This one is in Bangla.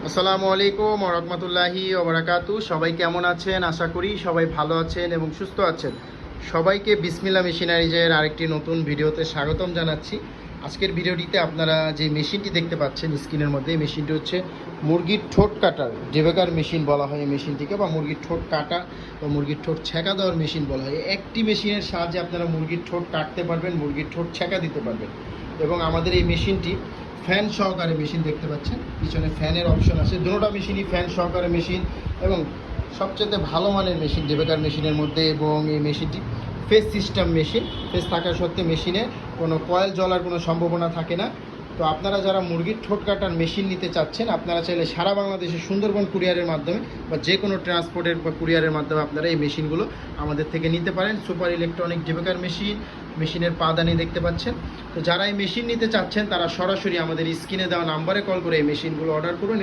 আসসালামু আলাইকুম ওয়া রাহমাতুল্লাহি ওয়া বারাকাতুহু। সবাই কেমন আছেন? আশা করি সবাই ভালো আছেন এবং সুস্থ আছেন। সবাইকে বিসমিল্লাহ মেশিনারিজের আরেকটি নতুন ভিডিওতে স্বাগতম জানাচ্ছি। আজকের ভিডিওটিতে আপনারা যে মেশিনটি দেখতে পাচ্ছেন স্ক্রিনের মধ্যে, এই মেশিনটি হচ্ছে মুরগির ঠোঁট কাটার ডেবেকার মেশিন বলা হয় এই মেশিনটিকে, বা মুরগির ঠোঁট কাটা বা মুরগির ঠোঁট ছেঁকা দেওয়ার মেশিন বলা হয়। একটি মেশিনের সাহায্যে আপনারা মুরগির ঠোঁট কাটতে পারবেন, মুরগির ঠোঁট ছেঁকা দিতে পারবেন। এবং আমাদের এই মেশিনটি ফ্যান সহকারে মেশিন দেখতে পাচ্ছেন, পিছনে ফ্যানের অপশন আছে। দুটোটা মেশিনই ফ্যান সহকারে মেশিন এবং সবচেয়ে ভালো মানের মেশিন ডেবেকার মেশিনের মধ্যে। এবং এই মেশিনটি ফেস সিস্টেম মেশিন, ফেস থাকা সত্ত্বে মেশিনে কোনো কয়েল জ্বলার কোনো সম্ভাবনা থাকে না। তো আপনারা যারা মুরগির ঠোঁট কাটার মেশিন নিতে চাচ্ছেন, আপনারা চাইলে সারা বাংলাদেশে সুন্দরবন কুরিয়ারের মাধ্যমে বা যে কোনো ট্রান্সপোর্টের বা কুরিয়ারের মাধ্যমে আপনারা এই মেশিনগুলো আমাদের থেকে নিতে পারেন। সুপার ইলেকট্রনিক ডেবেকার মেশিন, মেশিনের পাদানি দেখতে পাচ্ছেন। তো যারা এই মেশিন নিতে চাচ্ছেন তারা সরাসরি আমাদের স্ক্রিনে দেওয়া নাম্বারে কল করে এই মেশিনগুলো অর্ডার করুন।